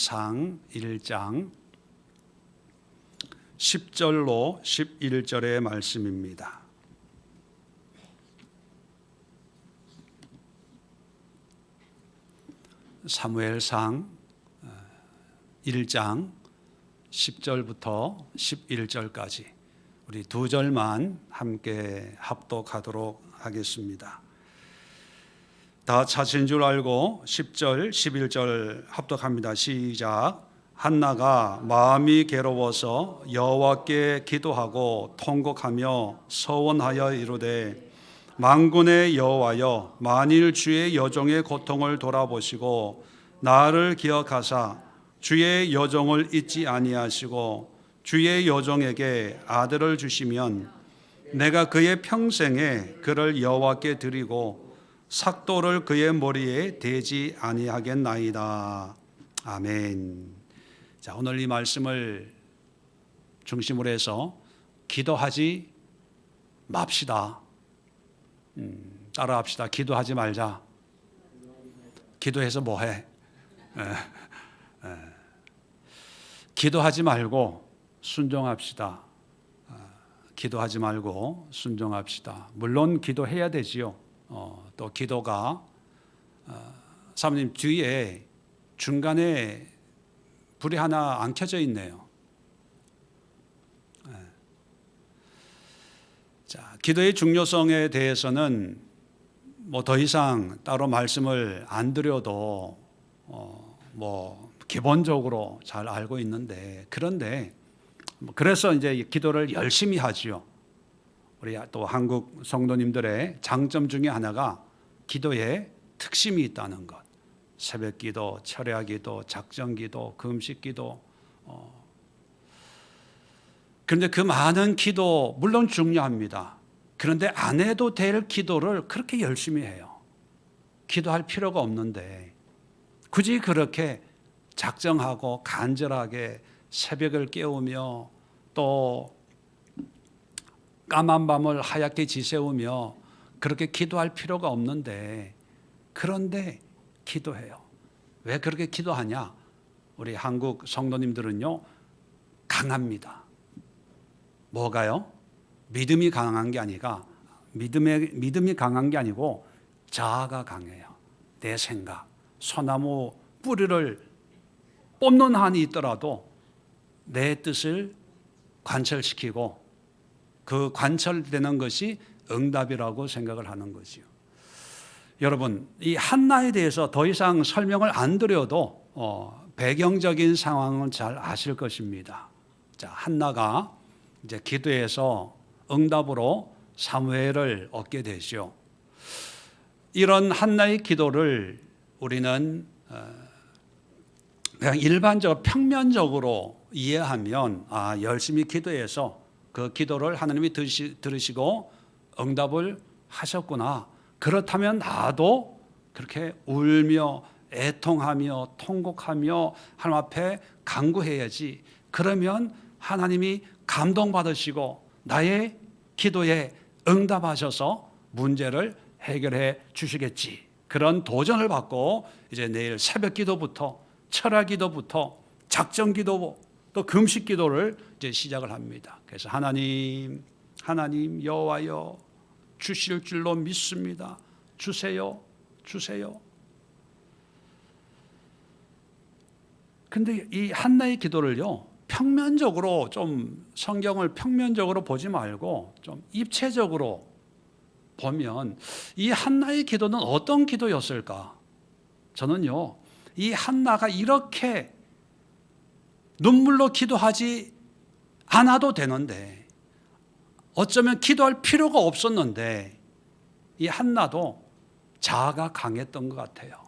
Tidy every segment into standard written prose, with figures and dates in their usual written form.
상 1장 10절로 11절의 말씀입니다. 사무엘상 1장 10절부터 11절까지 우리 두 절만 함께 합독하도록 하겠습니다. 다 찾은 줄 알고 10절, 11절 합독합니다. 시작. 한나가 마음이 괴로워서 여호와께 기도하고 통곡하며 서원하여 이르되 만군의 여호와여, 만일 주의 여종의 고통을 돌아보시고 나를 기억하사 주의 여종을 잊지 아니하시고 주의 여종에게 아들을 주시면 내가 그의 평생에 그를 여호와께 드리고 삭도를 그의 머리에 대지 아니하겠나이다. 아멘. 자, 오늘 이 말씀을 중심으로 해서 기도하지 맙시다. 따라합시다. 기도하지 말자. 기도해서 뭐해? 기도하지 말고 순종합시다. 기도하지 말고 순종합시다. 물론 기도해야 되지요. 또 기도가 사모님 뒤에 중간에 불이 하나 안 켜져 있네요. 자, 기도의 중요성에 대해서는 뭐 더 이상 따로 말씀을 안 드려도 뭐 기본적으로 잘 알고 있는데, 그런데 그래서 이제 기도를 열심히 하지요. 우리 또 한국 성도님들의 장점 중에 하나가 기도에 특심이 있다는 것. 새벽 기도, 철야 기도, 작정 기도, 금식 기도. 그런데 그 많은 기도 물론 중요합니다. 그런데 안 해도 될 기도를 그렇게 열심히 해요. 기도할 필요가 없는데 굳이 그렇게 작정하고 간절하게 새벽을 깨우며 또 까만 밤을 하얗게 지새우며 그렇게 기도할 필요가 없는데, 그런데 기도해요. 왜 그렇게 기도하냐? 우리 한국 성도님들은요, 강합니다. 뭐가요? 믿음이 강한 게 아니라 믿음이 강한 게 아니고 자아가 강해요. 내 생각, 소나무 뿌리를 뽑는 한이 있더라도 내 뜻을 관철시키고 그 관철되는 것이 응답이라고 생각을 하는 거지요. 여러분, 이 한나에 대해서 더 이상 설명을 안 드려도 배경적인 상황은 잘 아실 것입니다. 자, 한나가 이제 기도해서 응답으로 사무엘을 얻게 되죠. 이런 한나의 기도를 우리는 그냥 일반적으로 평면적으로 이해하면 열심히 기도해서 그 기도를 하나님이 들으시고 응답을 하셨구나. 그렇다면 나도 그렇게 울며 애통하며 통곡하며 하나님 앞에 간구해야지. 그러면 하나님이 감동받으시고 나의 기도에 응답하셔서 문제를 해결해 주시겠지. 그런 도전을 받고 이제 내일 새벽 기도부터 철야 기도부터 작정 기도 또 금식 기도를 이제 시작을 합니다. 그래서 하나님 여호와여, 주실 줄로 믿습니다. 주세요. 근데 이 한나의 기도를요, 평면적으로 좀 성경을 평면적으로 보지 말고 좀 입체적으로 보면 이 한나의 기도는 어떤 기도였을까? 저는요, 이 한나가 이렇게 눈물로 기도하지 않아도 되는데, 어쩌면 기도할 필요가 없었는데 이 한나도 자아가 강했던 것 같아요.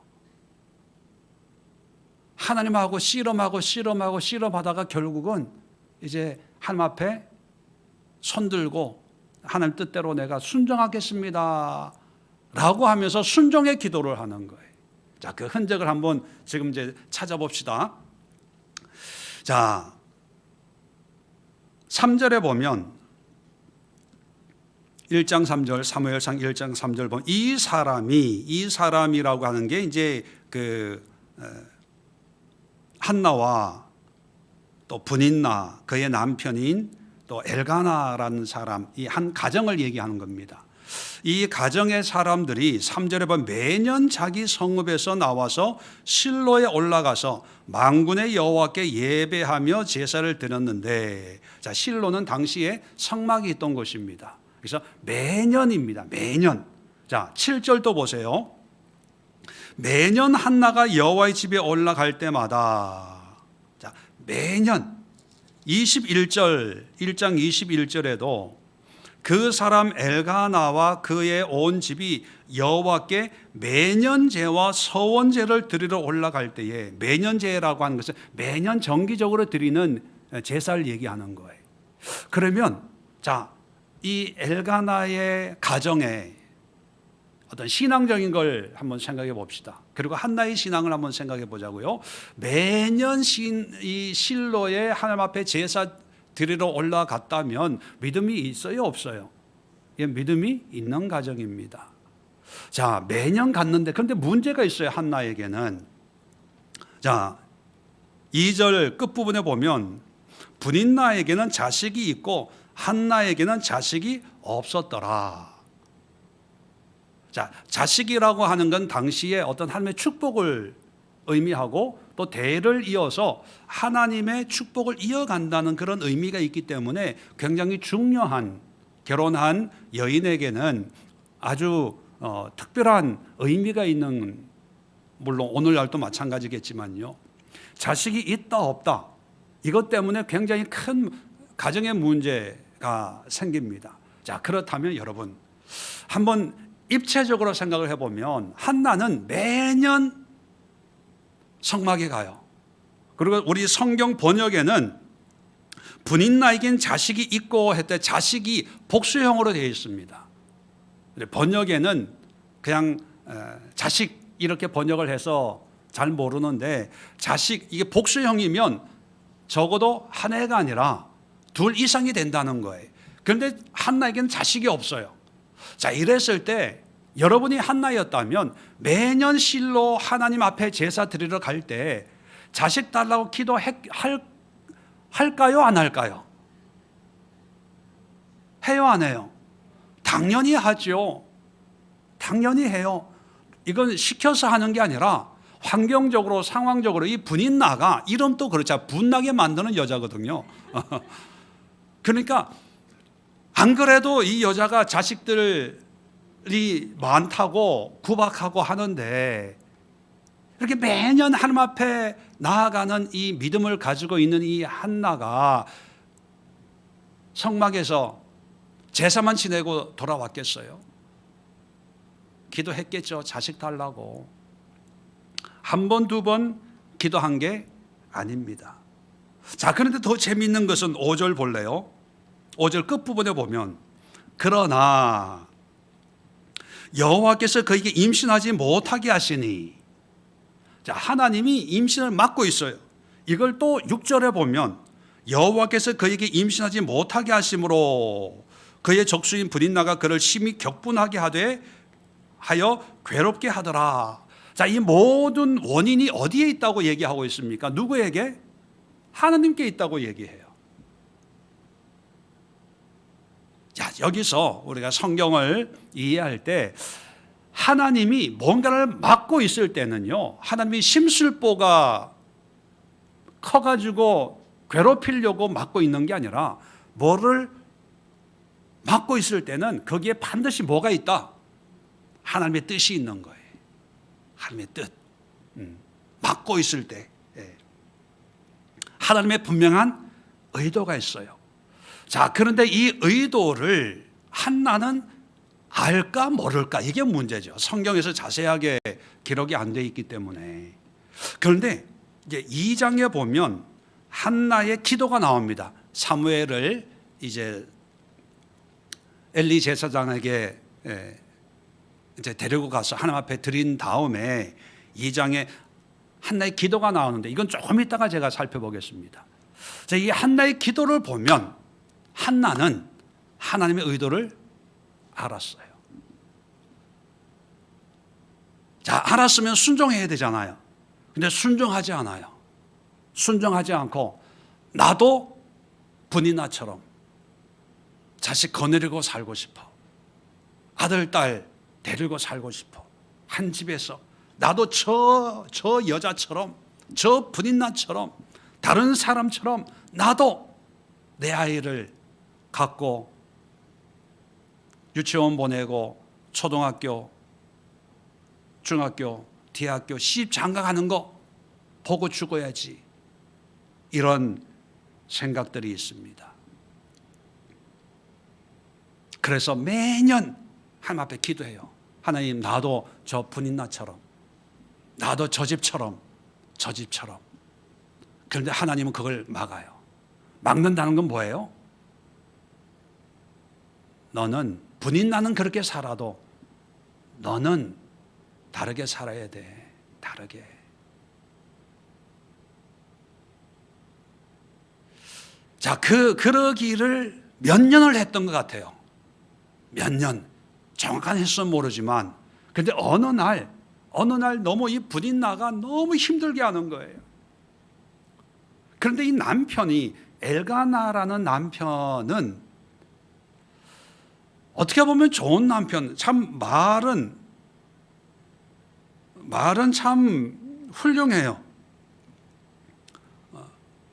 하나님하고 씨름하다가 결국은 이제 하나님 앞에 손들고 하나님 뜻대로 내가 순종하겠습니다 라고 하면서 순종의 기도를 하는 거예요. 자, 그 흔적을 한번 지금 이제 찾아봅시다. 자, 3절에 보면 1장 3절, 사무엘상 1장 3절 보면 이 사람이라고 하는 게 이제 그 한나와 또 분인나 그의 남편인 또 엘가나라는 사람, 이 한 가정을 얘기하는 겁니다. 이 가정의 사람들이 3절에 보면 매년 자기 성읍에서 나와서 실로에 올라가서 만군의 여호와께 예배하며 제사를 드렸는데, 자, 실로는 당시에 성막이 있던 곳입니다. 그래서 매년입니다. 매년. 자, 7절도 보세요. 매년 한나가 여호와의 집에 올라갈 때마다, 자, 매년 21절 1장 21절에도 그 사람 엘가나와 그의 온 집이 여호와께 매년제와 서원제를 드리러 올라갈 때에, 매년제라고 하는 것은 매년 정기적으로 드리는 제사를 얘기하는 거예요. 그러면 자, 이 엘가나의 가정에 어떤 신앙적인 걸 한번 생각해 봅시다. 그리고 한나의 신앙을 한번 생각해 보자고요. 매년 이 실로에 하나님 앞에 제사 드리러 올라갔다면 믿음이 있어요, 없어요? 예, 믿음이 있는 가정입니다. 자, 매년 갔는데, 그런데 문제가 있어요, 한나에게는. 자, 2절 끝부분에 보면 분인나에게는 자식이 있고 한나에게는 자식이 없었더라. 자, 자식이라고 하는 건 당시에 어떤 하나님의 축복을 의미하고 또 대를 이어서 하나님의 축복을 이어간다는 그런 의미가 있기 때문에 굉장히 중요한, 결혼한 여인에게는 아주 특별한 의미가 있는, 물론 오늘날도 마찬가지겠지만요, 자식이 있다 없다 이것 때문에 굉장히 큰 가정의 문제가 생깁니다. 자, 그렇다면 여러분 한번 입체적으로 생각을 해보면 한나는 매년 성막에 가요. 그리고 우리 성경 번역에는 분인나에겐 자식이 있고 했을 때 자식이 복수형으로 되어 있습니다. 번역에는 그냥 자식 이렇게 번역을 해서 잘 모르는데, 자식 이게 복수형이면 적어도 한 애가 아니라 둘 이상이 된다는 거예요. 그런데 한나에게는 자식이 없어요. 자, 이랬을 때 여러분이 한나였다면 매년 실로 하나님 앞에 제사 드리러 갈 때 자식 달라고 기도할까요, 안 할까요? 해요, 안 해요? 당연히 하죠. 당연히 해요. 이건 시켜서 하는 게 아니라 환경적으로, 상황적으로 이 분인나가 이름도 그렇죠. 분나게 만드는 여자거든요. 그러니까 안 그래도 이 여자가 자식들이 많다고 구박하고 하는데, 이렇게 매년 하나님 앞에 나아가는 이 믿음을 가지고 있는 이 한나가 성막에서 제사만 지내고 돌아왔겠어요? 기도했겠죠. 자식 달라고. 한 번, 두 번 기도한 게 아닙니다. 자, 그런데 더 재미있는 것은 5절 볼래요? 5절 끝부분에 보면 그러나 여호와께서 그에게 임신하지 못하게 하시니, 자, 하나님이 임신을 막고 있어요. 이걸 또 6절에 보면 여호와께서 그에게 임신하지 못하게 하심으로 그의 적수인 분인나가 그를 심히 격분하게 하여 괴롭게 하더라. 자, 이 모든 원인이 어디에 있다고 얘기하고 있습니까? 누구에게? 하나님께 있다고 얘기해요. 자, 여기서 우리가 성경을 이해할 때 하나님이 뭔가를 막고 있을 때는요, 하나님이 심술보가 커가지고 괴롭히려고 막고 있는 게 아니라, 뭐를 막고 있을 때는 거기에 반드시 뭐가 있다? 하나님의 뜻이 있는 거예요. 하나님의 뜻. 막고 있을 때 하나님의 분명한 의도가 있어요. 자, 그런데 이 의도를 한나는 알까 모를까, 이게 문제죠. 성경에서 자세하게 기록이 안 돼 있기 때문에. 그런데 이제 2장에 보면 한나의 기도가 나옵니다. 사무엘을 이제 엘리 제사장에게 이제 데리고 가서 하나님 앞에 드린 다음에 2장에 한나의 기도가 나오는데, 이건 조금 이따가 제가 살펴보겠습니다. 자, 이 한나의 기도를 보면 한나는 하나님의 의도를 알았어요. 자, 알았으면 순종해야 되잖아요. 근데 순종하지 않아요. 순종하지 않고 나도 분이나처럼 자식 거느리고 살고 싶어. 아들, 딸 데리고 살고 싶어. 한 집에서 나도 저 여자처럼, 저 분인나처럼, 다른 사람처럼 나도 내 아이를 갖고 유치원 보내고 초등학교, 중학교, 대학교 시집 장가가는 거 보고 죽어야지. 이런 생각들이 있습니다. 그래서 매년 하나님 앞에 기도해요. 하나님, 나도 저 분인나처럼, 나도 저 집처럼, 저 집처럼. 그런데 하나님은 그걸 막아요. 막는다는 건 뭐예요? 너는 분인나는 그렇게 살아도 너는 다르게 살아야 돼. 다르게. 자, 그러기를 몇 년을 했던 것 같아요. 몇 년. 정확한 횟수는 모르지만, 그런데 어느 날 너무 이 분인나가 너무 힘들게 하는 거예요. 그런데 이 남편이, 엘가나라는 남편은 어떻게 보면 좋은 남편, 참 말은 참 훌륭해요.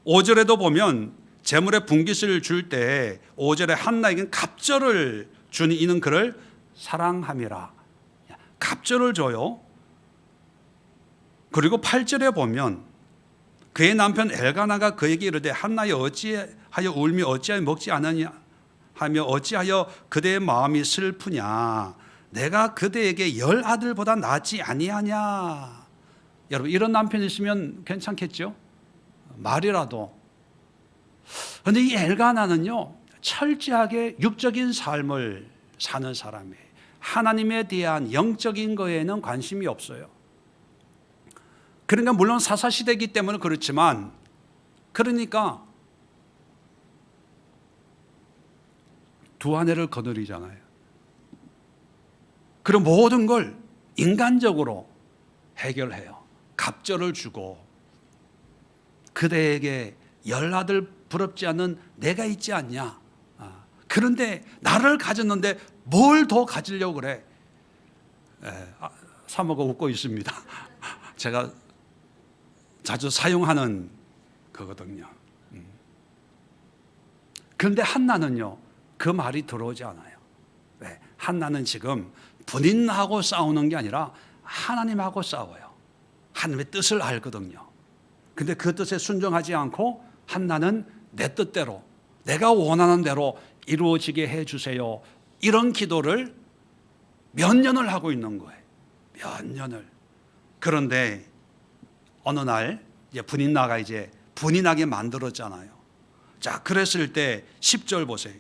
5절에도 보면 재물의 분깃을 줄 때 5절에 한나에게는 갑절을 주니 이는 그를 사랑함이라. 갑절을 줘요. 그리고 8절에 보면 그의 남편 엘가나가 그에게 이르되 한나여 어찌하여 울며 어찌하여 먹지 않으냐 하며 어찌하여 그대의 마음이 슬프냐. 내가 그대에게 10 아들보다 낫지 아니하냐. 여러분, 이런 남편 있으면 괜찮겠죠? 말이라도. 그런데 이 엘가나는요, 철저하게 육적인 삶을 사는 사람이에요. 하나님에 대한 영적인 거에는 관심이 없어요. 그러니까 물론 사사시대이기 때문에 그렇지만, 그러니까 두 아내를 거느리잖아요. 그리고 모든 걸 인간적으로 해결해요. 갑절을 주고 그대에게 10 아들 부럽지 않는 내가 있지 않냐. 그런데 나를 가졌는데 뭘 더 가지려고 그래. 사모가 웃고 있습니다. 제가 자주 사용하는 거거든요. 그런데 한나는요, 그 말이 들어오지 않아요. 왜? 한나는 지금 분인하고 싸우는 게 아니라 하나님하고 싸워요. 하나님의 뜻을 알거든요. 근데 그 뜻에 순종하지 않고 한나는 내 뜻대로, 내가 원하는 대로 이루어지게 해주세요. 이런 기도를 몇 년을 하고 있는 거예요. 몇 년을. 그런데 어느 날 이제 분인나가 이제 분인하게 만들었잖아요. 자, 그랬을 때 10절 보세요.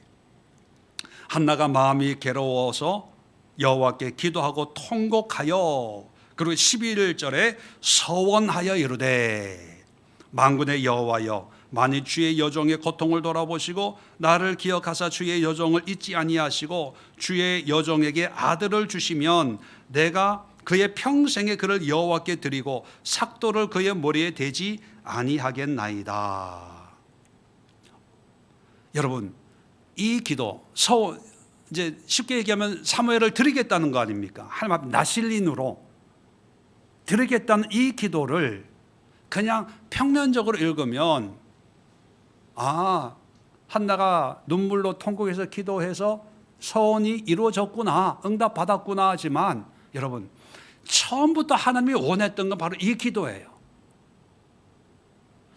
한나가 마음이 괴로워서 여호와께 기도하고 통곡하여, 그리고 11절에 서원하여 이르되 만군의 여호와여, 만일 주의 여종의 고통을 돌아보시고 나를 기억하사 주의 여종을 잊지 아니하시고 주의 여종에게 아들을 주시면 내가 그의 평생에 그를 여호와께 드리고 삭도를 그의 머리에 대지 아니하겠나이다. 여러분, 이 기도, 이제 쉽게 얘기하면 사무엘을 드리겠다는 거 아닙니까? 하나님 앞에 나실린으로 드리겠다는 이 기도를 그냥 평면적으로 읽으면, 한나가 눈물로 통곡해서 기도해서 서원이 이루어졌구나, 응답받았구나 하지만, 여러분, 처음부터 하나님이 원했던 건 바로 이 기도예요.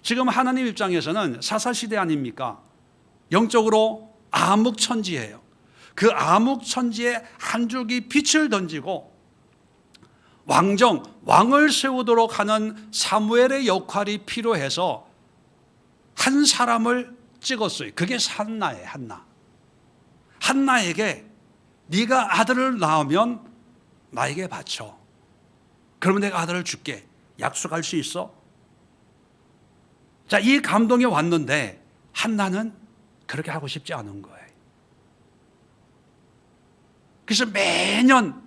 지금 하나님 입장에서는 사사시대 아닙니까? 영적으로 암흑천지예요. 그 암흑천지에 한 줄기 빛을 던지고 왕을 세우도록 하는 사무엘의 역할이 필요해서 한 사람을 찍었어요. 그게 한나예요. 한나에게 네가 아들을 낳으면 나에게 바쳐. 그러면 내가 아들을 줄게. 약속할 수 있어? 자, 이 감동이 왔는데 한나는 그렇게 하고 싶지 않은 거예요. 그래서 매년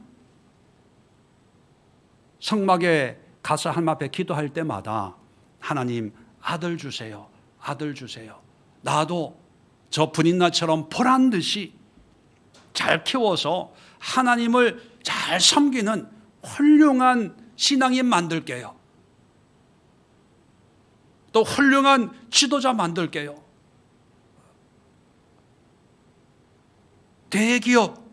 성막에 가서 하나님 앞에 기도할 때마다 하나님, 아들 주세요. 아들 주세요. 나도 저 분인나처럼 보란 듯이 잘 키워서 하나님을 잘 섬기는 훌륭한 신앙인 만들게요. 또 훌륭한 지도자 만들게요. 대기업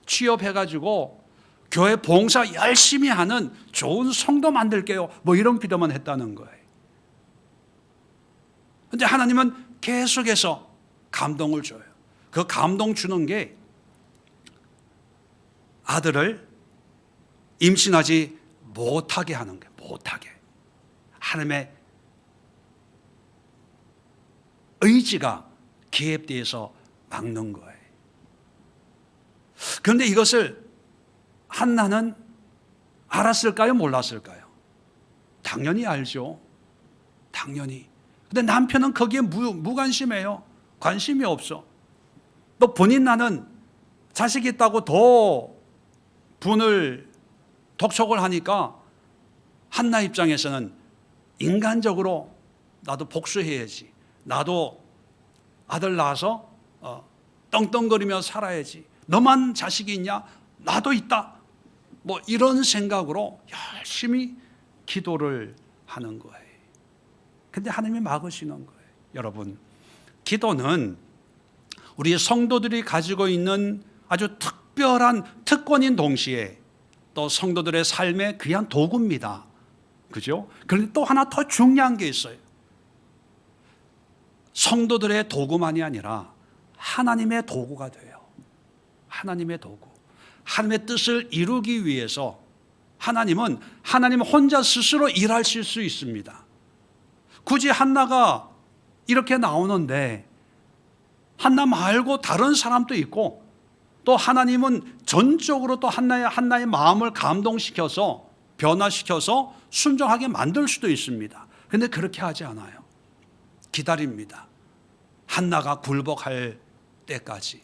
취업해가지고 교회 봉사 열심히 하는 좋은 성도 만들게요. 뭐 이런 기도만 했다는 거예요. 근데 하나님은 계속해서 감동을 줘요. 그 감동 주는 게 아들을 임신하지 못하게 하는 거예요. 못하게. 하나님의 의지가 개입돼서 막는 거예요. 그런데 이것을 한나는 알았을까요? 몰랐을까요? 당연히 알죠. 당연히. 근데 남편은 거기에 무관심해요. 관심이 없어. 또 본인 나는 자식 있다고 더 분을 독촉을 하니까 한나 입장에서는 인간적으로 나도 복수해야지. 나도 아들 낳아서 떵떵거리며 살아야지. 너만 자식이 있냐? 나도 있다. 뭐 이런 생각으로 열심히 기도를 하는 거예요. 근데 하나님이 막으시는 거예요. 여러분, 기도는 우리 성도들이 가지고 있는 아주 특별한 특권인 동시에 또 성도들의 삶의 귀한 도구입니다. 그죠? 그런데 또 하나 더 중요한 게 있어요. 성도들의 도구만이 아니라 하나님의 도구가 돼요. 하나님의 도구. 하나님의 뜻을 이루기 위해서 하나님은 하나님 혼자 스스로 일하실 수 있습니다. 굳이 한나가 이렇게 나오는데 한나 말고 다른 사람도 있고 또 하나님은 전적으로 또 한나의 마음을 감동시켜서 변화시켜서 순종하게 만들 수도 있습니다. 그런데 그렇게 하지 않아요. 기다립니다. 한나가 굴복할 때까지.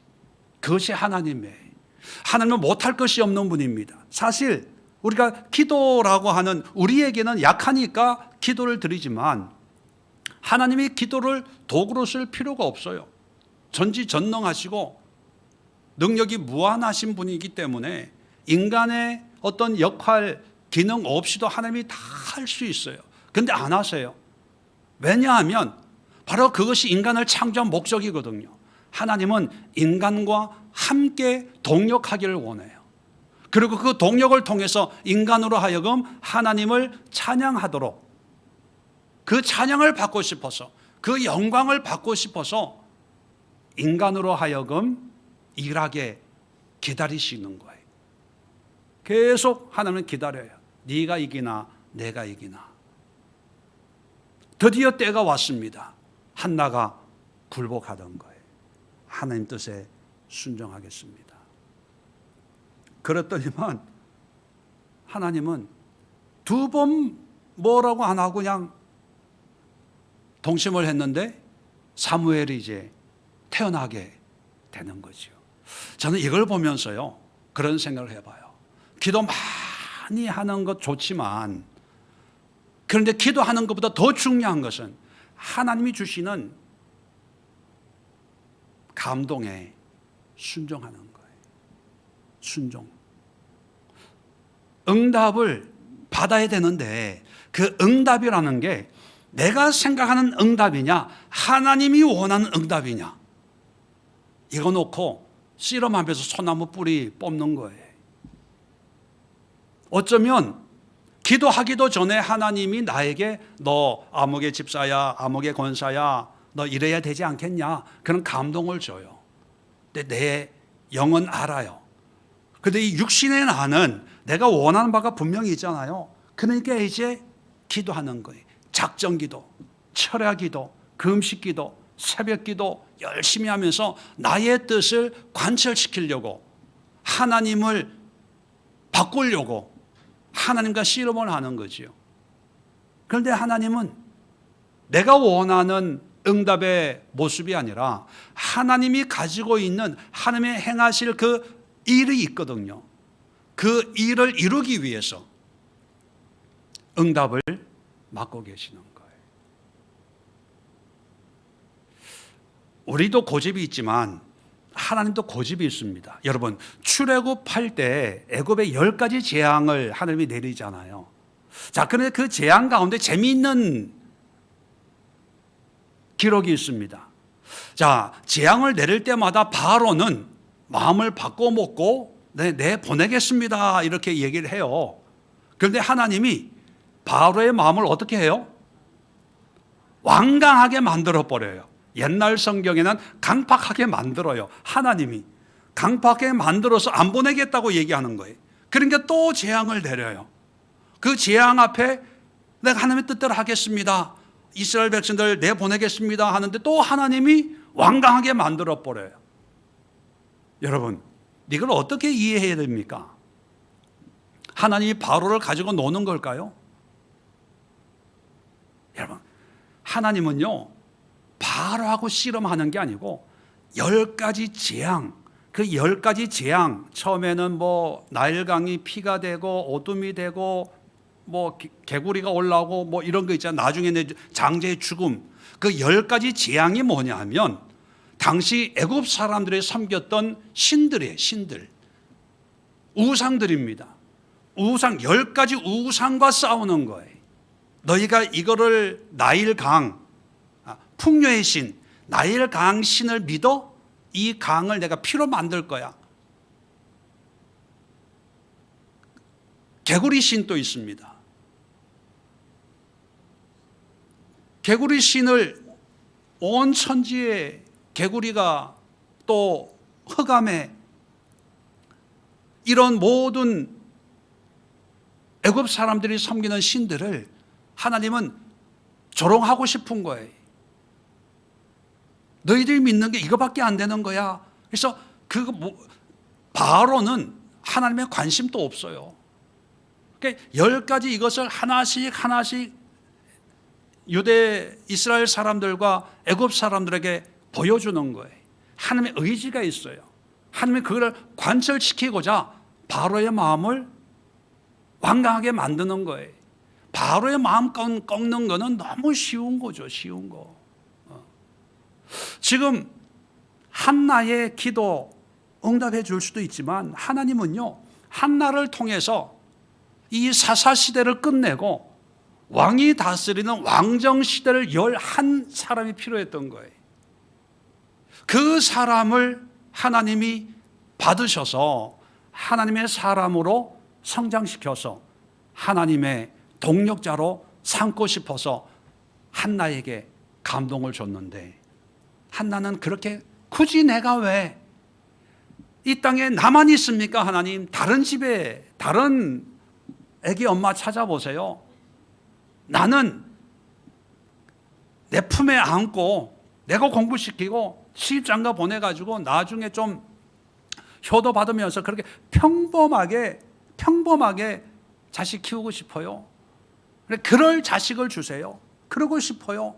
그것이 하나님의, 하나님은 못할 것이 없는 분입니다. 사실 우리가 기도라고 하는, 우리에게는 약하니까 기도를 드리지만 하나님이 기도를 도구로 쓸 필요가 없어요. 전지전능하시고 능력이 무한하신 분이기 때문에 인간의 어떤 역할, 기능 없이도 하나님이 다 할 수 있어요. 그런데 안 하세요. 왜냐하면 바로 그것이 인간을 창조한 목적이거든요. 하나님은 인간과 함께 동력하기를 원해요. 그리고 그 동력을 통해서 인간으로 하여금 하나님을 찬양하도록, 그 찬양을 받고 싶어서, 그 영광을 받고 싶어서 인간으로 하여금 일하게 기다리시는 거예요. 계속 하나님은 기다려요. 네가 이기나 내가 이기나. 드디어 때가 왔습니다. 한나가 굴복하던 거예요. 하나님 뜻에 순종하겠습니다. 그랬더니만 하나님은 두 번 뭐라고 안 하고 그냥 동심을 했는데 사무엘이 이제 태어나게 되는 거죠. 저는 이걸 보면서요, 그런 생각을 해봐요. 기도 많이 하는 것 좋지만, 그런데 기도하는 것보다 더 중요한 것은 하나님이 주시는 감동에 순종하는 거예요. 순종. 응답을 받아야 되는데 그 응답이라는 게 내가 생각하는 응답이냐, 하나님이 원하는 응답이냐, 이거 놓고 씨름하면서 소나무 뿌리 뽑는 거예요. 어쩌면 기도하기도 전에 하나님이 나에게 너 아무개 집사야, 아무개 권사야, 너 이래야 되지 않겠냐, 그런 감동을 줘요. 근데 내 영은 알아요. 근데 이 육신의 나는 내가 원하는 바가 분명히 있잖아요. 그러니까 이제 기도하는 거예요. 작정 기도, 철야 기도, 금식 기도, 새벽 기도 열심히 하면서 나의 뜻을 관철시키려고, 하나님을 바꾸려고 하나님과 씨름을 하는 거지요. 그런데 하나님은 내가 원하는 응답의 모습이 아니라 하나님이 가지고 있는, 하나님의 행하실 그 일이 있거든요. 그 일을 이루기 위해서 응답을 맡고 계시는 거예요. 우리도 고집이 있지만 하나님도 고집이 있습니다. 여러분, 출애굽할 때 애굽의 10가지 재앙을 하나님이 내리잖아요. 자, 그런데 그 재앙 가운데 재미있는 기록이 있습니다. 자, 재앙을 내릴 때마다 바로는 마음을 바꿔먹고 네, 보내겠습니다 이렇게 얘기를 해요. 그런데 하나님이 바로의 마음을 어떻게 해요? 완강하게 만들어버려요. 옛날 성경에는 강팍하게 만들어요. 하나님이 강팍하게 만들어서 안 보내겠다고 얘기하는 거예요. 그러니까 또 재앙을 내려요. 그 재앙 앞에 내가 하나님의 뜻대로 하겠습니다, 이스라엘 백성들 내보내겠습니다 하는데 또 하나님이 완강하게 만들어버려요. 여러분, 이걸 어떻게 이해해야 됩니까? 하나님이 바로를 가지고 노는 걸까요? 여러분, 하나님은요 바로하고 씨름하는 게 아니고 10가지 재앙, 그 10가지 재앙, 처음에는 뭐 나일강이 피가 되고 어둠이 되고 뭐 개구리가 올라오고 뭐 이런 거 있잖아요. 나중에는 장자의 죽음. 그 10가지 재앙이 뭐냐 하면 당시 애굽 사람들이 섬겼던 신들이에요. 신들, 우상들입니다. 우상, 10가지 우상과 싸우는 거예요. 너희가 이거를 나일강, 풍요의 신, 나일강 신을 믿어? 이 강을 내가 피로 만들 거야. 개구리 신도 있습니다. 개구리 신을 온 천지에 개구리가 또 흑암에 이런 모든 애굽 사람들이 섬기는 신들을 하나님은 조롱하고 싶은 거예요. 너희들이 믿는 게 이거밖에 안 되는 거야. 그래서 바로는 하나님의 관심도 없어요. 그러니까 10가지 이것을 하나씩 유대 이스라엘 사람들과 애굽 사람들에게 보여주는 거예요. 하나님의 의지가 있어요. 하나님이 그걸 관철시키고자 바로의 마음을 완강하게 만드는 거예요. 바로의 마음 꺾는 거는 너무 쉬운 거죠. 쉬운 거. 지금 한나의 기도 응답해 줄 수도 있지만 하나님은요 한나를 통해서 이 사사시대를 끝내고 왕이 다스리는 왕정시대를 열 한 사람이 필요했던 거예요. 그 사람을 하나님이 받으셔서 하나님의 사람으로 성장시켜서 하나님의 동력자로 삼고 싶어서 한나에게 감동을 줬는데, 한나는 그렇게 굳이 내가 왜 이 땅에 나만 있습니까? 하나님, 다른 집에 다른 애기 엄마 찾아보세요. 나는 내 품에 안고 내가 공부시키고 시집장가 보내가지고 나중에 좀 효도 받으면서 그렇게 평범하게 자식 키우고 싶어요. 그럴 자식을 주세요. 그러고 싶어요.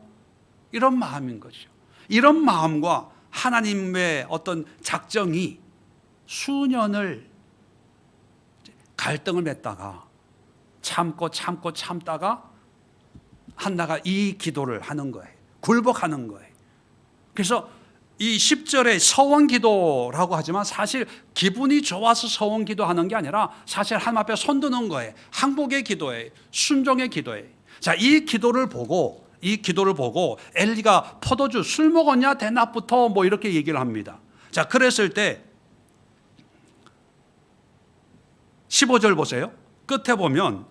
이런 마음인 거죠. 이런 마음과 하나님의 어떤 작정이 수년을 갈등을 맺다가 참다가 한나가 이 기도를 하는 거예요. 굴복하는 거예요. 그래서 이 10절에 서원기도라고 하지만 사실 기분이 좋아서 서원기도하는 게 아니라 사실 하나님 앞에 손드는 거예요. 항복의 기도예요. 순종의 기도예요. 자, 이 기도를 보고 엘리가 포도주 술 먹었냐 대낮부터 뭐 이렇게 얘기를 합니다. 자, 그랬을 때 15절 보세요. 끝에 보면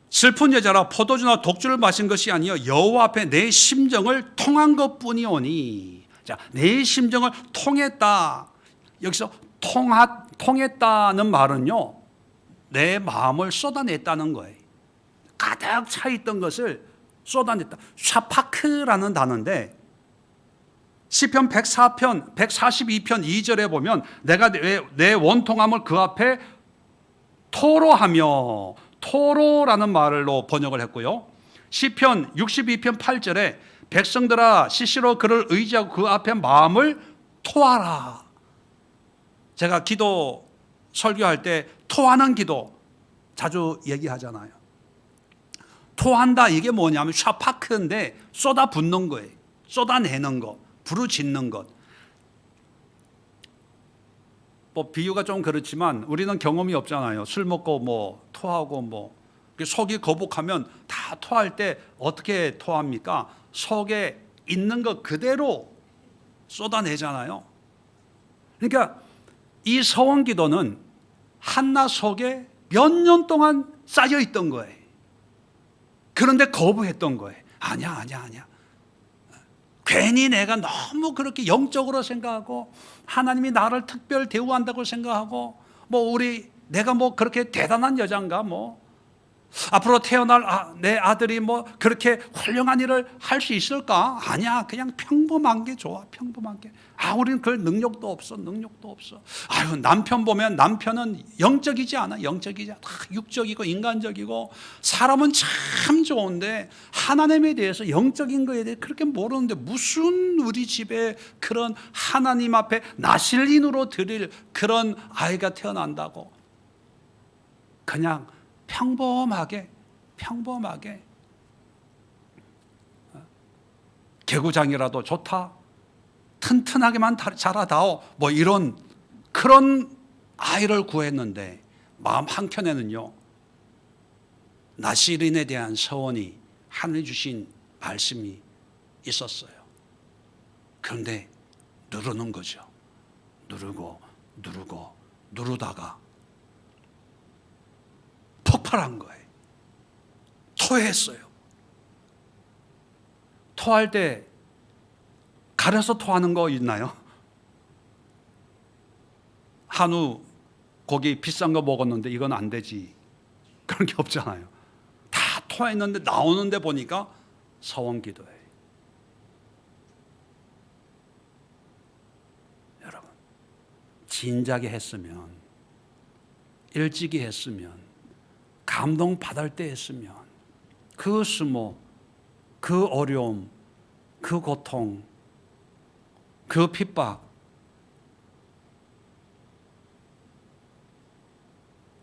슬픈 여자라 포도주나 독주를 마신 것이 아니요 여호와 앞에 내 심정을 통한 것뿐이오니. 자, 내 심정을 통했다. 여기서 통했다는 말은요 내 마음을 쏟아냈다는 거예요. 가득 차 있던 것을 쏟아냈다. 샤파크라는 단어인데 시편 104편 142편 2절에 보면 내가 내 원통함을 그 앞에 토로하며, 토로라는 말로 번역을 했고요. 시편 62편 8절에 백성들아 시시로 그를 의지하고 그 앞에 마음을 토하라. 제가 기도 설교할 때 토하는 기도 자주 얘기하잖아요. 토한다, 이게 뭐냐면 샤파크인데 쏟아붓는 거예요. 쏟아내는 것, 부르짖는 것. 뭐 비유가 좀 그렇지만 우리는 경험이 없잖아요. 술 먹고 뭐 토하고 뭐 속이 거북하면 다 토할 때 어떻게 토합니까? 속에 있는 것 그대로 쏟아내잖아요. 그러니까 이 서원 기도는 한나 속에 몇 년 동안 쌓여 있던 거예요. 그런데 거부했던 거예요. 아니야. 괜히 내가 너무 그렇게 영적으로 생각하고 하나님이 나를 특별 대우한다고 생각하고 뭐 내가 뭐 그렇게 대단한 여잔가 뭐 앞으로 태어날 내 아들이 뭐 그렇게 훌륭한 일을 할 수 있을까? 아니야. 그냥 평범한 게 좋아. 평범한 게. 우리는 그럴 능력도 없어. 남편 보면 남편은 영적이지 않아. 다 육적이고 인간적이고 사람은 참 좋은데 하나님에 대해서 영적인 거에 대해 그렇게 모르는데 무슨 우리 집에 그런 하나님 앞에 나실인으로 드릴 그런 아이가 태어난다고. 그냥 평범하게 개구장이라도 좋다, 튼튼하게만 자라다오, 뭐 이런 그런 아이를 구했는데 마음 한켠에는요 나실인에 대한 서원이 하늘이 주신 말씀이 있었어요. 그런데 누르는 거죠. 누르다가 폭발한 거예요. 토했어요. 토할 때 가려서 토하는 거 있나요? 한우 고기 비싼 거 먹었는데 이건 안 되지. 그런 게 없잖아요. 다 토했는데 나오는데 보니까 서원 기도예요. 여러분, 진작에 했으면, 일찍이 했으면, 감동받을 때 했으면 그 수모, 그 어려움, 그 고통, 그 핍박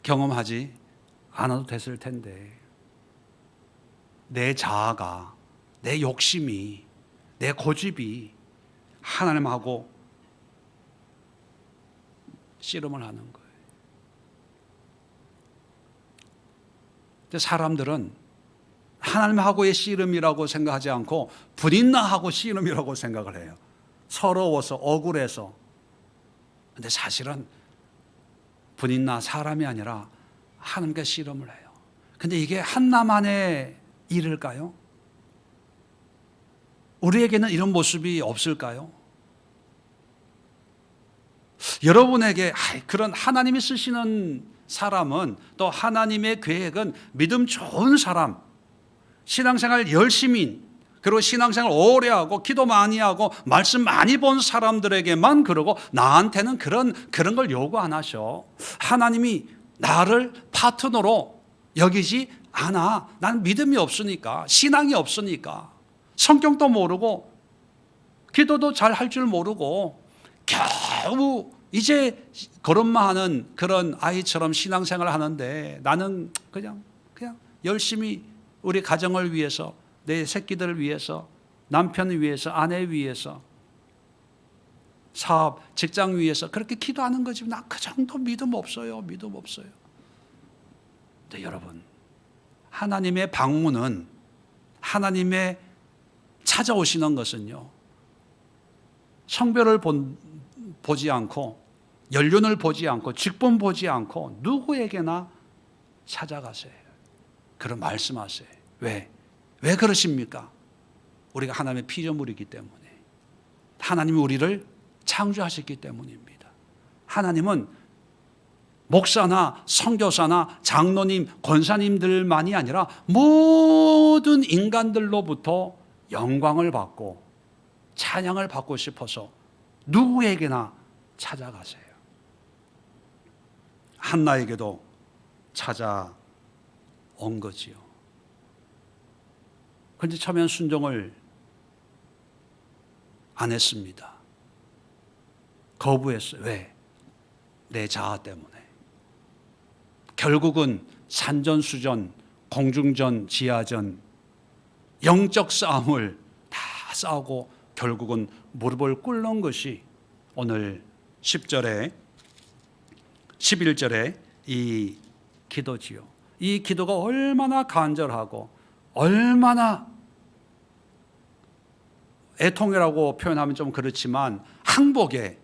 경험하지 않아도 됐을 텐데 내 자아가, 내 욕심이, 내 고집이 하나님하고 씨름을 하는 거예요. 사람들은 하나님하고의 씨름이라고 생각하지 않고 불인나하고 씨름이라고 생각을 해요. 서러워서 억울해서. 근데 사실은 불인나 사람이 아니라 하나님과 씨름을 해요. 근데 이게 한나만의 일일까요? 우리에게는 이런 모습이 없을까요? 여러분에게 그런 하나님이 쓰시는 사람은, 또 하나님의 계획은 믿음 좋은 사람, 신앙생활 열심히, 그리고 신앙생활 오래 하고 기도 많이 하고 말씀 많이 본 사람들에게만 그러고 나한테는 그런 걸 요구 안 하셔. 하나님이 나를 파트너로 여기지 않아. 나는 믿음이 없으니까, 신앙이 없으니까, 성경도 모르고 기도도 잘 할 줄 모르고 겨우 이제 걸음마 하는 그런 아이처럼 신앙생활을 하는데 나는 그냥 열심히 우리 가정을 위해서, 내 새끼들을 위해서, 남편을 위해서, 아내 위해서, 사업, 직장 위해서 그렇게 기도하는 거지. 나 그 정도 믿음 없어요. 근데 여러분, 하나님의 방문은, 하나님의 찾아오시는 것은요 성별을 보지 않고, 연륜을 보지 않고, 직분 보지 않고 누구에게나 찾아가세요. 그런 말씀하세요. 왜 그러십니까? 우리가 하나님의 피조물이기 때문에, 하나님이 우리를 창조하셨기 때문입니다. 하나님은 목사나 선교사나 장로님, 권사님들만이 아니라 모든 인간들로부터 영광을 받고 찬양을 받고 싶어서 누구에게나 찾아가세요. 한나에게도 찾아온 거지요. 그런데 처음엔 순종을 안 했습니다. 거부했어요. 왜? 내 자아 때문에. 결국은 산전수전, 공중전, 지하전, 영적 싸움을 다 싸우고 결국은 무릎을 꿇는 것이 오늘 10절에 11절에 이 기도지요. 이 기도가 얼마나 간절하고 얼마나 애통이라고 표현하면 좀 그렇지만 항복의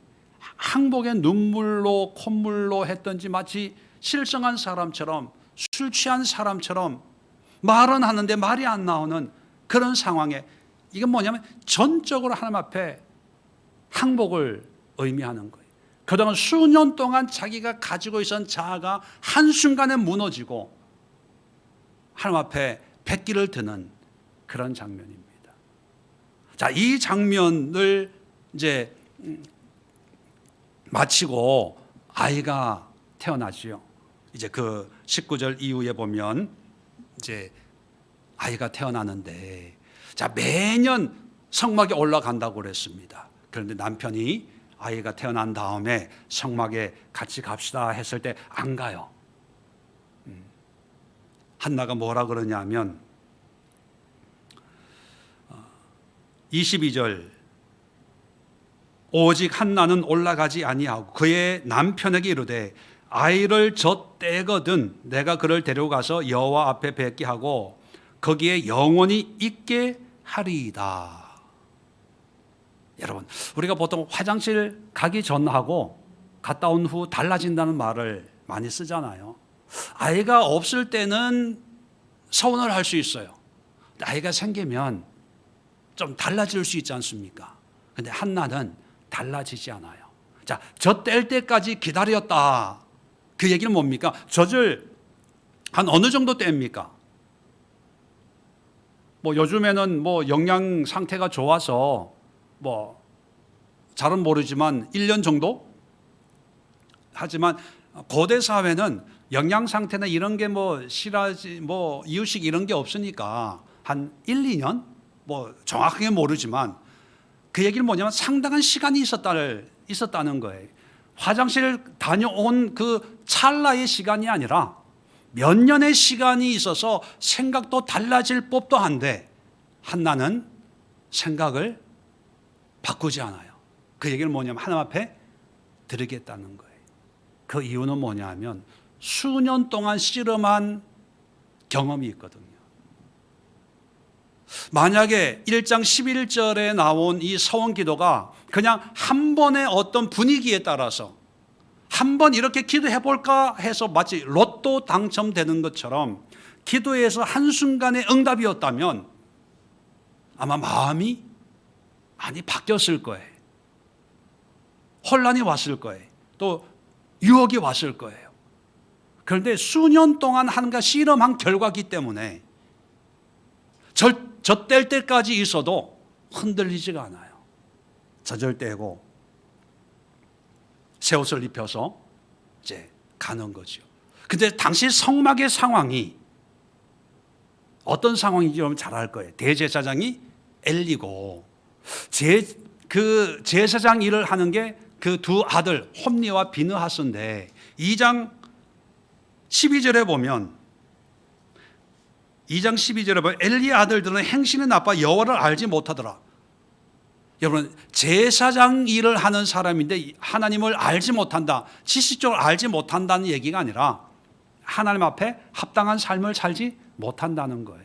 눈물로 콧물로 했던지 마치 실성한 사람처럼 술 취한 사람처럼 말은 하는데 말이 안 나오는 그런 상황에 이건 뭐냐면 전적으로 하나님 앞에 항복을 의미하는 거예요. 그동안 수년 동안 자기가 가지고 있었던 자아가 한순간에 무너지고 하나님 앞에 뱃길을 드는 그런 장면입니다. 자, 이 장면을 이제 마치고 아이가 태어나지요. 이제 그 19절 이후에 보면 이제 아이가 태어나는데, 자, 매년 성막에 올라간다고 그랬습니다. 그런데 남편이 아이가 태어난 다음에 성막에 같이 갑시다 했을 때 안 가요. 한나가 뭐라 그러냐면 22절 오직 한나는 올라가지 아니하고 그의 남편에게 이르되 아이를 젖대거든 내가 그를 데려가서 여호와 앞에 뵙게 하고 거기에 영원히 있게 하리이다. 여러분, 우리가 보통 화장실 가기 전하고 갔다 온 후 달라진다는 말을 많이 쓰잖아요. 아이가 없을 때는 서운을 할 수 있어요. 아이가 생기면 좀 달라질 수 있지 않습니까? 근데 한나는 달라지지 않아요. 자, 젖 뗄 때까지 기다렸다. 그 얘기는 뭡니까? 젖을 한 어느 정도 뗍니까? 뭐 요즘에는 뭐 영양 상태가 좋아서 뭐 잘은 모르지만 1년 정도? 하지만 고대 사회는 영양 상태나 이런 게 뭐 실하지 뭐 이유식 이런 게 없으니까 한 1, 2년? 뭐 정확하게 모르지만 그 얘기는 뭐냐면 상당한 시간이 있었다는 거예요. 화장실 다녀온 그 찰나의 시간이 아니라 몇 년의 시간이 있어서 생각도 달라질 법도 한데 한나는 생각을 바꾸지 않아요. 그 얘기는 뭐냐면 하나님 앞에 드리겠다는 거예요. 그 이유는 뭐냐면 수년 동안 씨름한 경험이 있거든요. 만약에 1장 11절에 나온 이 서원 기도가 그냥 한 번의 어떤 분위기에 따라서 한번 이렇게 기도해 볼까 해서 마치 로또 당첨되는 것처럼 기도에서 한순간의 응답이었다면 아마 마음이 많이 바뀌었을 거예요. 혼란이 왔을 거예요. 또 유혹이 왔을 거예요. 그런데 수년 동안 한가 씨름한 결과기 때문에 젖뗄 때까지 있어도 흔들리지가 않아요. 젖을 떼고 새 옷을 입혀서 이제 가는 거죠. 근데 당시 성막의 상황이 어떤 상황인지 여러분 잘 알 거예요. 대제사장이 엘리고 그 제사장 일을 하는 게 그 두 아들 홈니와 비느하스인데 2장 12절에 보면 엘리의 아들들은 행실이 나빠 여호와를 알지 못하더라. 여러분, 제사장 일을 하는 사람인데 하나님을 알지 못한다, 지식적으로 알지 못한다는 얘기가 아니라 하나님 앞에 합당한 삶을 살지 못한다는 거예요.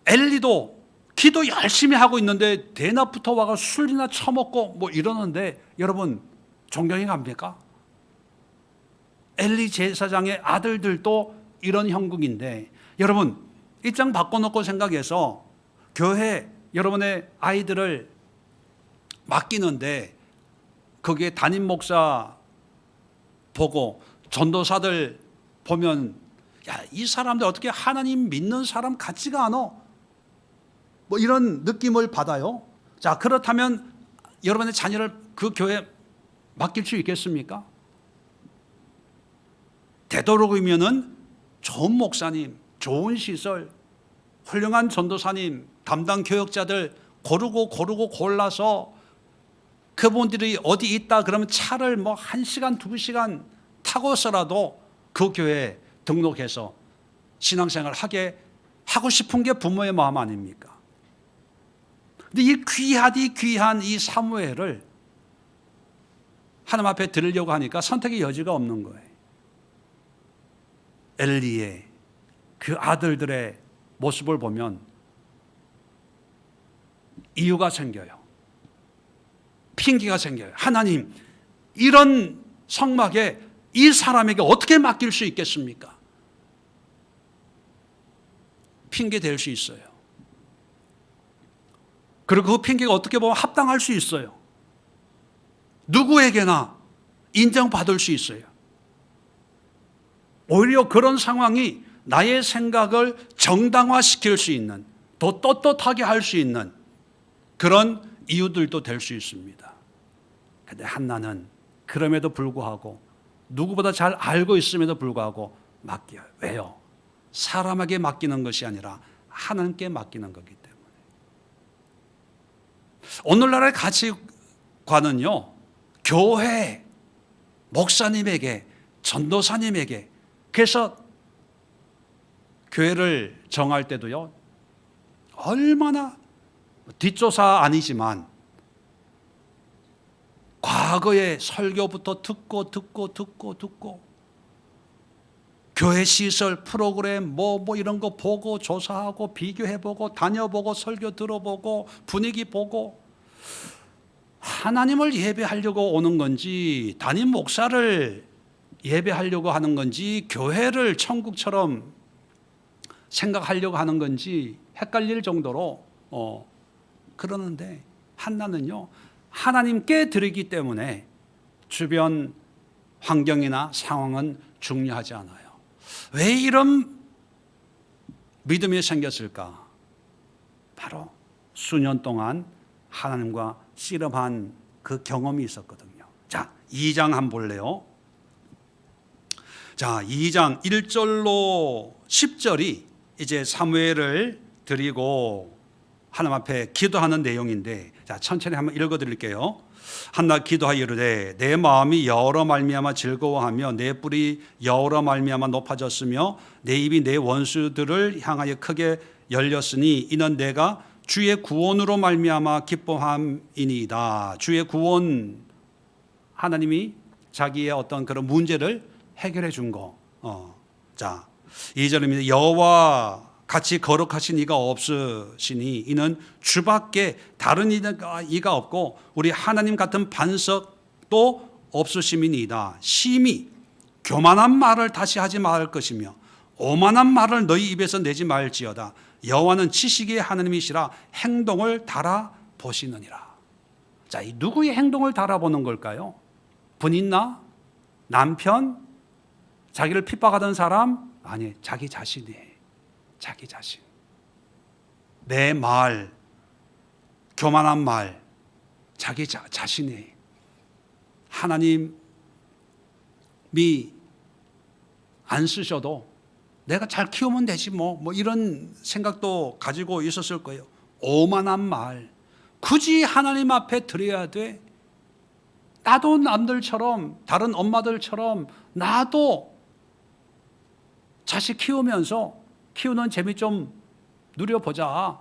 엘리도 기도 열심히 하고 있는데 대낮부터 와가 술이나 처먹고 뭐 이러는데 여러분 존경이 갑니까? 엘리 제사장의 아들들도 이런 형국인데 여러분 입장 바꿔놓고 생각해서 교회 여러분의 아이들을 맡기는데 거기에 담임 목사 보고 전도사들 보면 야, 이 사람들 어떻게 하나님 믿는 사람 같지가 않아? 뭐 이런 느낌을 받아요. 자, 그렇다면 여러분의 자녀를 그 교회에 맡길 수 있겠습니까? 되도록이면은 좋은 목사님, 좋은 시설, 훌륭한 전도사님, 담당 교역자들 고르고 골라서 그분들이 어디 있다 그러면 차를 뭐 1시간, 2시간 타고서라도 그 교회에 등록해서 신앙생활을 하고 싶은 게 부모의 마음 아닙니까? 근데 이 귀한 이 사무엘을 하나님 앞에 드리려고 하니까 선택의 여지가 없는 거예요. 엘리의 그 아들들의 모습을 보면 이유가 생겨요. 핑계가 생겨요. 하나님, 이런 성막에 이 사람에게 어떻게 맡길 수 있겠습니까? 핑계 댈 수 있어요. 그리고 그 핑계가 어떻게 보면 합당할 수 있어요. 누구에게나 인정받을 수 있어요. 오히려 그런 상황이 나의 생각을 정당화시킬 수 있는, 더 떳떳하게 할 수 있는 그런 이유들도 될 수 있습니다. 그런데 한나는 그럼에도 불구하고, 누구보다 잘 알고 있음에도 불구하고 맡겨요. 왜요? 사람에게 맡기는 것이 아니라 하나님께 맡기는 거기 때문에. 오늘날의 가치관은요, 교회, 목사님에게, 전도사님에게, 그래서 교회를 정할 때도요, 얼마나 뒷조사 아니지만 과거의 설교부터 듣고 교회 시설 프로그램 뭐 이런 거 보고 조사하고 비교해보고 다녀보고 설교 들어보고 분위기 보고, 하나님을 예배하려고 오는 건지 담임 목사를 예배하려고 하는 건지 교회를 천국처럼 생각하려고 하는 건지 헷갈릴 정도로 그러는데, 한나는요, 하나님께 드리기 때문에 주변 환경이나 상황은 중요하지 않아요. 왜 이런 믿음이 생겼을까? 바로 수년 동안 하나님과 씨름한 그 경험이 있었거든요. 자, 2장 한번 볼래요? 자, 2장 1절로 10절이 이제 사무엘을 드리고 하나님 앞에 기도하는 내용인데, 자, 천천히 한번 읽어드릴게요. 한나 기도하여 이르되 내 마음이 여호와 말미암아 즐거워하며 내 뿔이 여호와 말미암아 높아졌으며 내 입이 내 원수들을 향하여 크게 열렸으니 이는 내가 주의 구원으로 말미암아 기뻐함이니이다. 주의 구원, 하나님이 자기의 어떤 그런 문제를 해결해 준 거. 자, 2절입니다. 여호와 같이 거룩하신 이가 없으시니 이는 주밖에 다른 이가 없고 우리 하나님 같은 반석도 없으심이니이다. 심히 교만한 말을 다시 하지 말 것이며 오만한 말을 너희 입에서 내지 말지어다. 여호와는 지식의 하나님이시라 행동을 달아보시느니라. 자, 이 누구의 행동을 달아보는 걸까요? 부인나? 남편? 자기를 핍박하던 사람? 아니, 자기 자신이에요. 자기 자신. 내 말, 교만한 말, 자기 자신이. 하나님이 안 쓰셔도 내가 잘 키우면 되지 뭐 이런 생각도 가지고 있었을 거예요. 오만한 말, 굳이 하나님 앞에 드려야 돼? 나도 남들처럼, 다른 엄마들처럼 나도 자식 키우는 재미 좀 누려보자,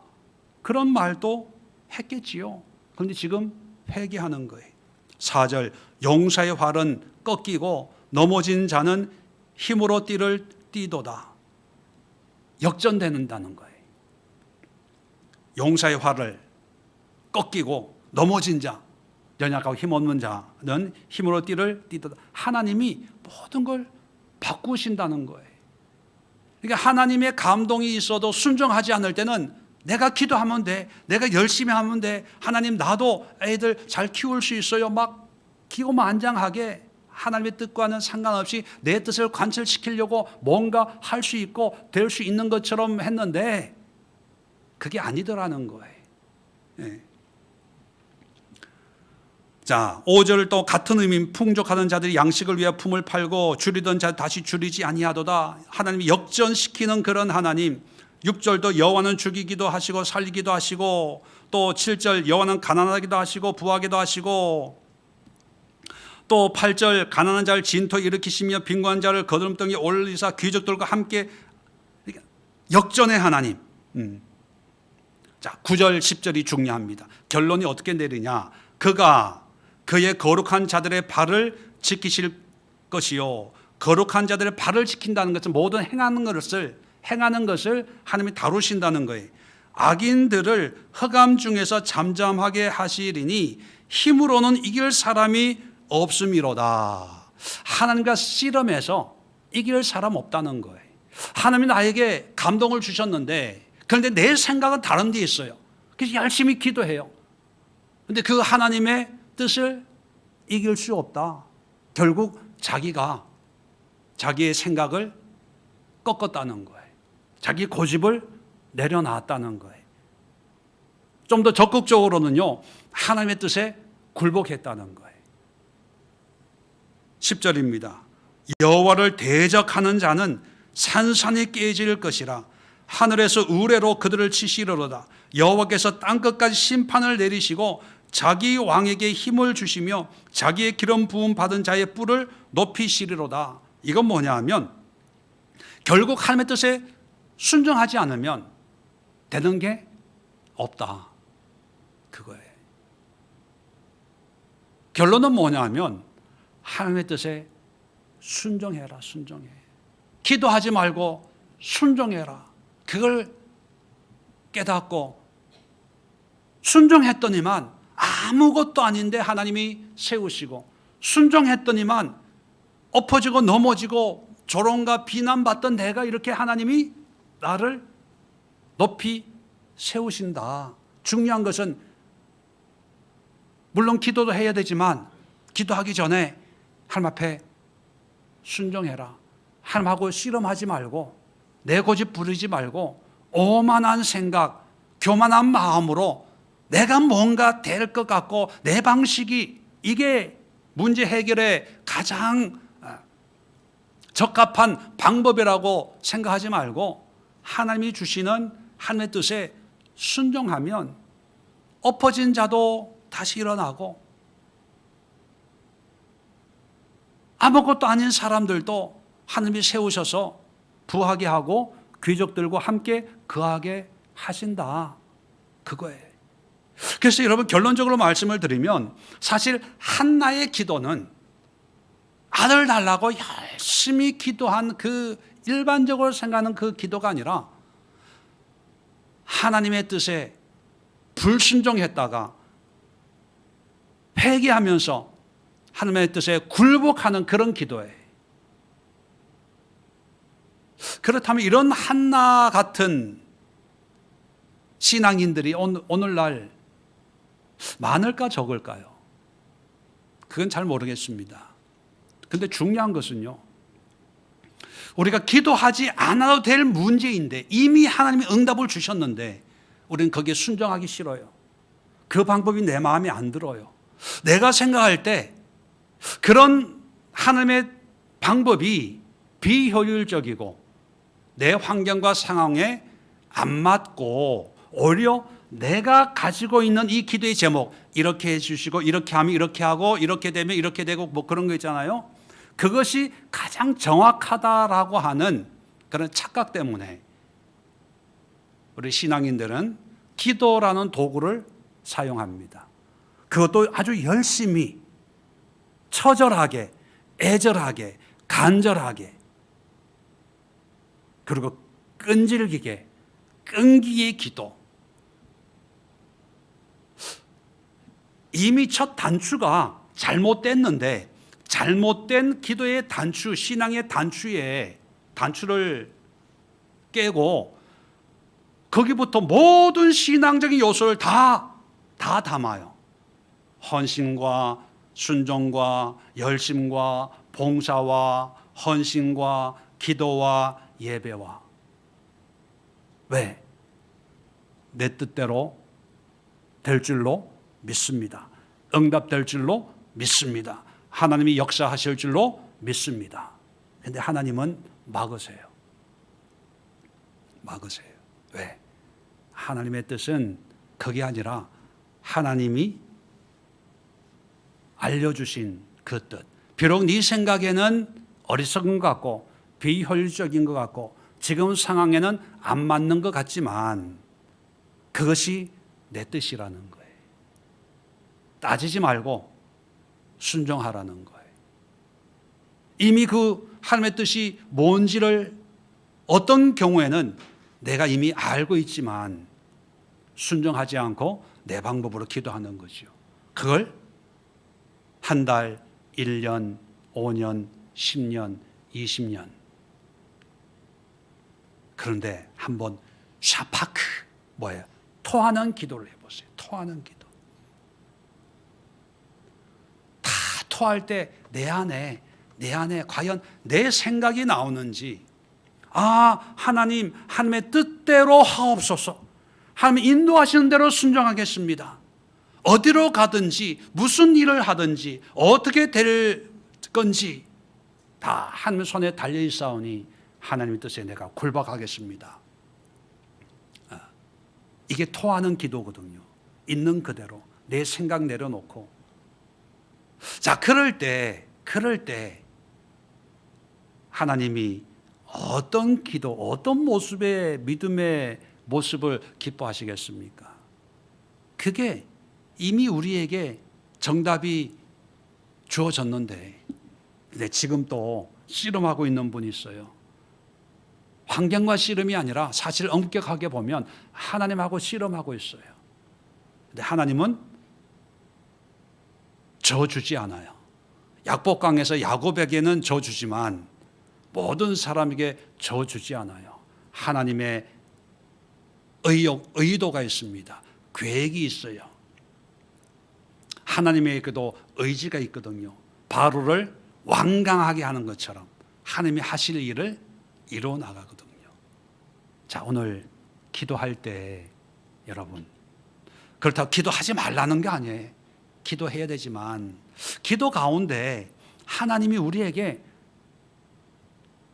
그런 말도 했겠지요. 그런데 지금 회개하는 거예요. 4절, 용사의 활은 꺾이고 넘어진 자는 힘으로 띠를 띠도다. 역전되는다는 거예요. 용사의 활을 꺾이고 넘어진 자, 연약하고 힘없는 자는 힘으로 띠를 띠도다. 하나님이 모든 걸 바꾸신다는 거예요. 그러니까 하나님의 감동이 있어도 순종하지 않을 때는 내가 기도하면 돼, 내가 열심히 하면 돼, 하나님 나도 애들 잘 키울 수 있어요, 막 기고만장하게 하나님의 뜻과는 상관없이 내 뜻을 관철시키려고 뭔가 할 수 있고 될 수 있는 것처럼 했는데 그게 아니더라는 거예요. 네. 자, 5절 또 같은 의미, 풍족하던 자들이 양식을 위해 품을 팔고 줄이던 자 다시 줄이지 아니하도다. 하나님이 역전시키는 그런 하나님. 6절도 여호와는 죽이기도 하시고 살리기도 하시고, 또 7절 여호와는 가난하기도 하시고 부하기도 하시고, 또 8절 가난한 자를 진토에 일으키시며 빈곤한 자를 거드름덩이에 올리사 귀족들과 함께 역전의 하나님. 자, 9절 10절이 중요합니다. 결론이 어떻게 내리냐? 그가 그의 거룩한 자들의 발을 지키실 것이요. 거룩한 자들의 발을 지킨다는 것은 모든 행하는 것을 하나님이 다루신다는 거예요. 악인들을 흑암 중에서 잠잠하게 하시리니 힘으로는 이길 사람이 없음이로다. 하나님과 씨름해서 이길 사람 없다는 거예요. 하나님이 나에게 감동을 주셨는데 그런데 내 생각은 다른 데 있어요. 그래서 열심히 기도해요. 그런데 그 하나님의 뜻을 이길 수 없다. 결국 자기가 자기의 생각을 꺾었다는 거예요. 자기 고집을 내려놨다는 거예요. 좀 더 적극적으로는요, 하나님의 뜻에 굴복했다는 거예요. 10절입니다. 여호와를 대적하는 자는 산산이 깨질 것이라. 하늘에서 우레로 그들을 치시려로다. 여호와께서 땅끝까지 심판을 내리시고 자기 왕에게 힘을 주시며 자기의 기름 부음 받은 자의 뿔을 높이시리로다. 이건 뭐냐 하면 결국 하나님의 뜻에 순종하지 않으면 되는 게 없다, 그거예요. 결론은 뭐냐 하면 하나님의 뜻에 순종해라. 순종해. 기도하지 말고 순종해라. 그걸 깨닫고 순종했더니만 아무것도 아닌데 하나님이 세우시고, 순종했더니만 엎어지고 넘어지고 조롱과 비난받던 내가 이렇게 하나님이 나를 높이 세우신다. 중요한 것은 물론 기도도 해야 되지만 기도하기 전에 하나님 앞에 순종해라. 하나님하고 씨름하지 말고 내 고집 부리지 말고 오만한 생각, 교만한 마음으로 내가 뭔가 될 것 같고 내 방식이 이게 문제 해결에 가장 적합한 방법이라고 생각하지 말고 하나님이 주시는 하나님의 뜻에 순종하면 엎어진 자도 다시 일어나고 아무것도 아닌 사람들도 하나님이 세우셔서 부하게 하고 귀족들과 함께 거하게 하신다, 그거예요. 그래서 여러분, 결론적으로 말씀을 드리면 사실 한나의 기도는 아들 달라고 열심히 기도한 그 일반적으로 생각하는 그 기도가 아니라 하나님의 뜻에 불순종했다가 회개하면서 하나님의 뜻에 굴복하는 그런 기도예요. 그렇다면 이런 한나 같은 신앙인들이 오늘날 많을까 적을까요? 그건 잘 모르겠습니다. 그런데 중요한 것은요, 우리가 기도하지 않아도 될 문제인데 이미 하나님이 응답을 주셨는데 우리는 거기에 순종하기 싫어요. 그 방법이 내 마음에 안 들어요. 내가 생각할 때 그런 하나님의 방법이 비효율적이고 내 환경과 상황에 안 맞고 오히려 내가 가지고 있는 이 기도의 제목, 이렇게 해주시고 이렇게 하면 이렇게 하고 이렇게 되면 이렇게 되고 뭐 그런 거 있잖아요. 그것이 가장 정확하다라고 하는 그런 착각 때문에 우리 신앙인들은 기도라는 도구를 사용합니다. 그것도 아주 열심히, 처절하게, 애절하게, 간절하게, 그리고 끈질기게, 끈기의 기도. 이미 첫 단추가 잘못됐는데 잘못된 기도의 단추, 신앙의 단추를 깨고 거기부터 모든 신앙적인 요소를 다 담아요. 헌신과 순종과 열심과 봉사와 헌신과 기도와 예배와. 왜? 내 뜻대로 될 줄로 믿습니다. 응답될 줄로 믿습니다. 하나님이 역사하실 줄로 믿습니다. 그런데 하나님은 막으세요. 왜? 하나님의 뜻은 그게 아니라 하나님이 알려주신 그 뜻. 비록 네 생각에는 어리석은 것 같고 비효율적인 것 같고 지금 상황에는 안 맞는 것 같지만 그것이 내 뜻이라는 거예요. 따지지 말고 순종하라는 거예요. 이미 그 하나님의 뜻이 뭔지를 어떤 경우에는 내가 이미 알고 있지만 순종하지 않고 내 방법으로 기도하는 거죠. 그걸 한 달, 1년, 5년, 10년, 20년. 그런데 한번 샤파크, 뭐예요? 토하는 기도를 해보세요. 토하는 기도. 다 토할 때 내 안에 과연 내 생각이 나오는지, 하나님의 뜻대로 하옵소서. 하나님 인도하시는 대로 순종하겠습니다. 어디로 가든지 무슨 일을 하든지 어떻게 될 건지 다 하나님 손에 달려있사오니 하나님의 뜻에 내가 굴복하겠습니다. 이게 토하는 기도거든요. 있는 그대로 내 생각 내려놓고. 자, 그럴 때 하나님이 어떤 기도, 어떤 모습의 믿음의 모습을 기뻐하시겠습니까? 그게 이미 우리에게 정답이 주어졌는데, 근데 지금 또 씨름하고 있는 분이 있어요. 환경과 씨름이 아니라 사실 엄격하게 보면 하나님하고 씨름하고 있어요. 근데 하나님은 져주지 않아요. 약복강에서 야곱에게는 져주지만 모든 사람에게 져주지 않아요. 하나님의 의도가 있습니다. 계획이 있어요. 하나님에게도 의지가 있거든요. 바로를 완강하게 하는 것처럼 하나님이 하실 일을 이루어 나가거든요. 자, 오늘 기도할 때 여러분, 그렇다고 기도하지 말라는 게 아니에요. 기도해야 되지만 기도 가운데 하나님이 우리에게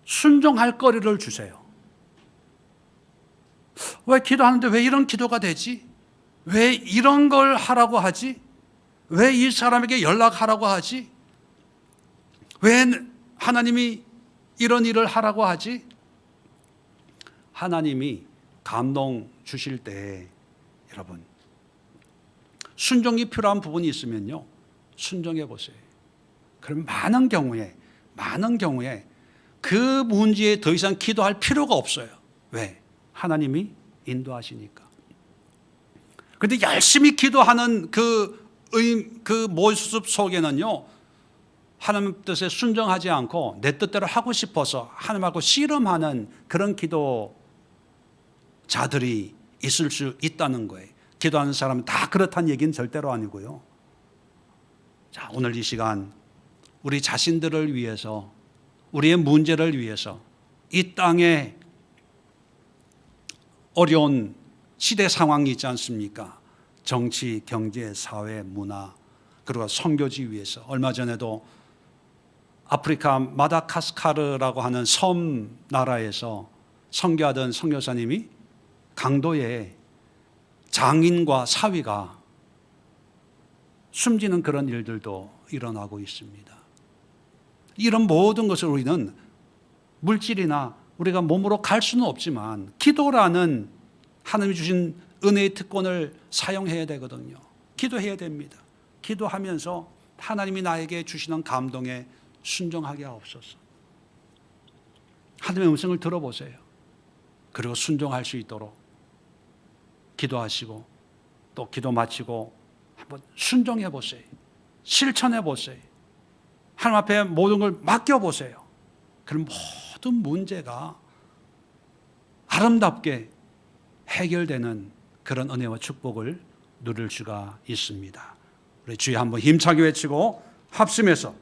순종할 거리를 주세요. 왜 기도하는데 왜 이런 기도가 되지? 왜 이런 걸 하라고 하지? 왜 이 사람에게 연락하라고 하지? 왜 하나님이 이런 일을 하라고 하지? 하나님이 감동 주실 때 여러분, 순종이 필요한 부분이 있으면요, 순종해 보세요. 그럼 많은 경우에 그 문제에 더 이상 기도할 필요가 없어요. 왜? 하나님이 인도하시니까. 그런데 열심히 기도하는 그 모습 속에는요, 하나님 뜻에 순종하지 않고 내 뜻대로 하고 싶어서 하나님하고 씨름하는 그런 기도자들이 있을 수 있다는 거예요. 기도하는 사람은 다 그렇다는 얘기는 절대로 아니고요. 자, 오늘 이 시간 우리 자신들을 위해서, 우리의 문제를 위해서, 이 땅에 어려운 시대 상황이 있지 않습니까? 정치, 경제, 사회, 문화, 그리고 선교지 위해서. 얼마 전에도 아프리카 마다가스카르라고 하는 섬 나라에서 선교하던 선교사님이 강도에 장인과 사위가 숨지는 그런 일들도 일어나고 있습니다. 이런 모든 것을 우리는 물질이나 우리가 몸으로 갈 수는 없지만 기도라는 하나님이 주신 은혜의 특권을 사용해야 되거든요. 기도해야 됩니다. 기도하면서 하나님이 나에게 주시는 감동에 순종하게 하옵소서. 하나님의 음성을 들어보세요. 그리고 순종할 수 있도록 기도하시고 또 기도 마치고 한번 순종해 보세요. 실천해 보세요. 하나님 앞에 모든 걸 맡겨 보세요. 그럼 모든 문제가 아름답게 해결되는 그런 은혜와 축복을 누릴 수가 있습니다. 우리 주여 한번 힘차게 외치고 합심해서